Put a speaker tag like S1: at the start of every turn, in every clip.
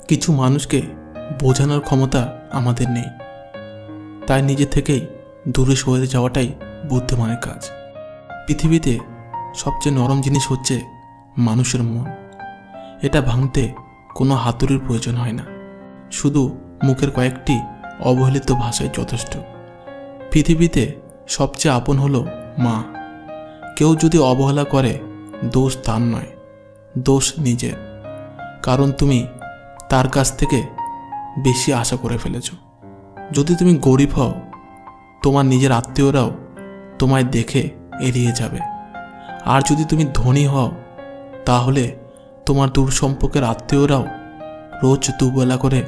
S1: কিছু মানুষকে বোঝানোর ক্ষমতা আমাদের নেই, তাই নিজে থেকেই দূরে সরে যাওয়াটাই বুদ্ধিমানের কাজ। পৃথিবীতে সবচেয়ে নরম জিনিস হচ্ছে মানুষের মন। এটা ভাঙতে কোনো হাতুড়ির প্রয়োজন হয় না, শুধু মুখের কয়েকটি অবহেলিত ভাষাই যথেষ্ট। পৃথিবীতে সবচেয়ে আপন হলো মা। কেউ যদি অবহেলা করে, দোষ তার নয়, দোষ নিজের। কারণ তুমি তার কাছ থেকে বেশি আশা করে ফেলেছ। যদি তুমি গরিব হও, তোমার নিজের আত্মীয়রাও তোমায় দেখে এড়িয়ে যাবে। আর যদি তুমি ধনী হও, তাহলে তোমার দূর সম্পর্কের আত্মীয়রাও রোজ দুবেলা করে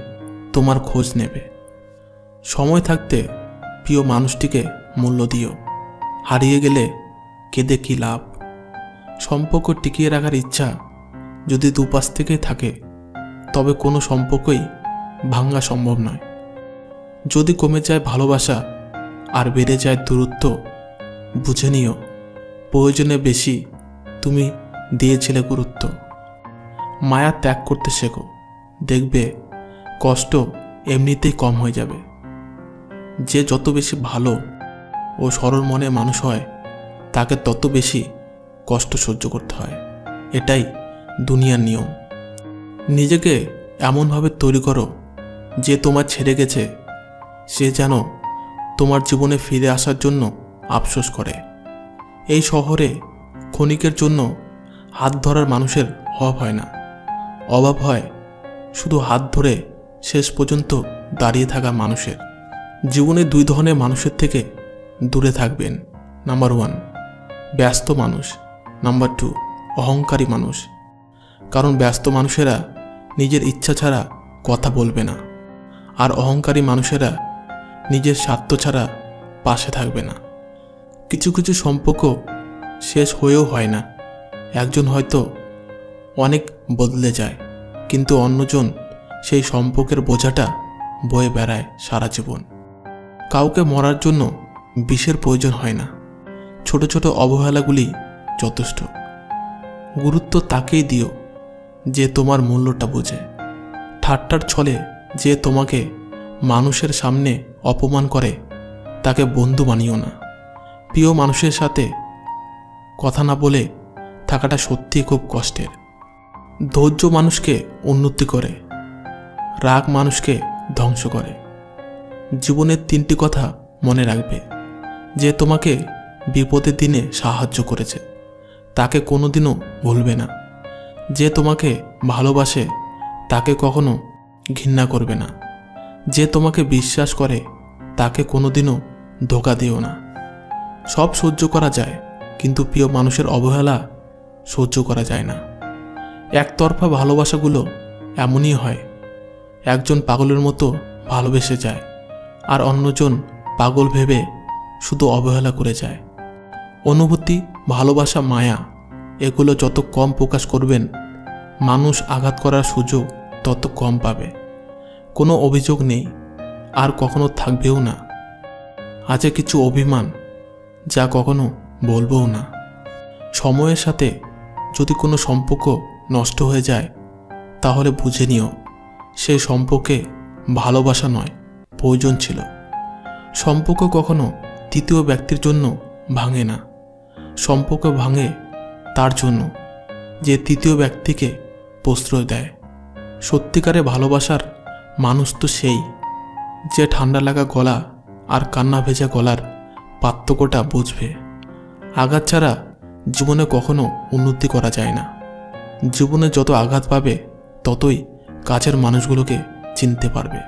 S1: তোমার খোঁজ নেবে। সময় থাকতে প্রিয় মানুষটিকে মূল্য দিও। হারিয়ে গেলে কেঁদে কী লাভ? সম্পর্ক টিকিয়ে রাখার ইচ্ছা যদি দুপাশ থেকে থাকে, তবে কোনো সম্পর্কই ভাঙা সম্ভব নয়। যদি কমে যায় ভালোবাসা আর বেড়ে যায় দূরত্ব, বুঝে নিও প্রয়োজনে বেশি তুমি দিয়েছিলে গুরুত্ব। মায়া ত্যাগ করতে শেখো, দেখবে কষ্ট এমনিতেই কম হয়ে যাবে। যে যত বেশি ভালো ও সরল মনে মানুষ হয়, তাকে তত বেশি কষ্ট সহ্য করতে হয়। এটাই দুনিয়ার নিয়ম। নিজেকে এমনভাবে তৈরি করো যে তোমার ছেড়ে গেছে সে যেন তোমার জীবনে ফিরে আসার জন্য আফসোস করে। এই শহরে ক্ষণিকের জন্য হাত ধরার মানুষের অভাব হয় না, অভাব হয় শুধু হাত ধরে শেষ পর্যন্ত দাঁড়িয়ে থাকা মানুষের। জীবনে দুই ধরনের মানুষের থেকে দূরে থাকবেন। নাম্বার 1, ব্যস্ত মানুষ। নাম্বার 2, অহংকারী মানুষ। কারণ ব্যস্ত মানুষেরা নিজের ইচ্ছা ছাড়া কথা বলবে না, আর অহংকারী মানুষেরা নিজের স্বার্থ ছাড়া পাশে থাকবে না। কিছু কিছু সম্পর্ক শেষ হয়েও হয় না। একজন হয়তো অনেক বদলে যায়, কিন্তু অন্যজন সেই সম্পর্কের বোঝাটা বয়ে বেড়ায় সারা জীবন। কাউকে মরার জন্য বিষের প্রয়োজন হয় না, ছোট ছোট অবহেলাগুলি যথেষ্ট। গুরুত্ব তাকেই দিও যে তোমার মূল্যটা বোঝে। ঠাট্টার ছলে যে তোমাকে মানুষের সামনে অপমান করে, তাকে বন্ধু বানিও না। প্রিয় মানুষের সাথে কথা না বলে থাকাটা সত্যিই খুব কষ্টের। ধৈর্য মানুষকে উন্নতি করে, রাগ মানুষকে ধ্বংস করে। জীবনের 3টি কথা মনে রাখবে। যে তোমাকে বিপদের দিনে সাহায্য করেছে, তাকে কোনোদিনও ভুলবে না। যে তোমাকে ভালোবাসে, তাকে কখনো ঘৃণা করবে না। যে তোমাকে বিশ্বাস করে, তাকে কোনোদিনও ধোঁকা দিও না। সব সহ্য করা যায়, কিন্তু প্রিয় মানুষের অবহেলা সহ্য করা যায় না। একতরফা ভালোবাসাগুলো এমনই হয়। একজন পাগলের মতো ভালোবেসে যায়, আর অন্যজন পাগল ভেবে শুধু অবহেলা করে যায়। অনুভূতি, ভালোবাসা, মায়া এগুলো যত কম প্রকাশ করবেন, মানুষ আঘাত করার সুযোগ তত কম পাবে। কোনো অভিযোগ নেই, আর কখনো থাকবেও না। আছে কিছু অভিমান, যা কখনো বলবও না। সময়ের সাথে যদি কোনো সম্পর্ক নষ্ট হয়ে যায়, তাহলে বুঝে নিও সেই সম্পর্কে ভালোবাসা নয়, প্রয়োজন ছিল। সম্পর্ক কখনো তৃতীয় ব্যক্তির জন্য ভাঙে না। সম্পর্ক ভাঙে তার জন্য যে তৃতীয় ব্যক্তিকে প্রশ্রয় দেয়। সত্যিকারে ভালোবাসার মানুষ তো সেই, যে ঠান্ডা লাগা গলা আর কান্না ভেজা গলার পার্থক্যটা বুঝবে। আঘাত ছাড়া জীবনে কখনো উন্নতি করা যায় না। জীবনে যত আঘাত পাবে, ততই কাছের মানুষগুলোকে চিনতে পারবে।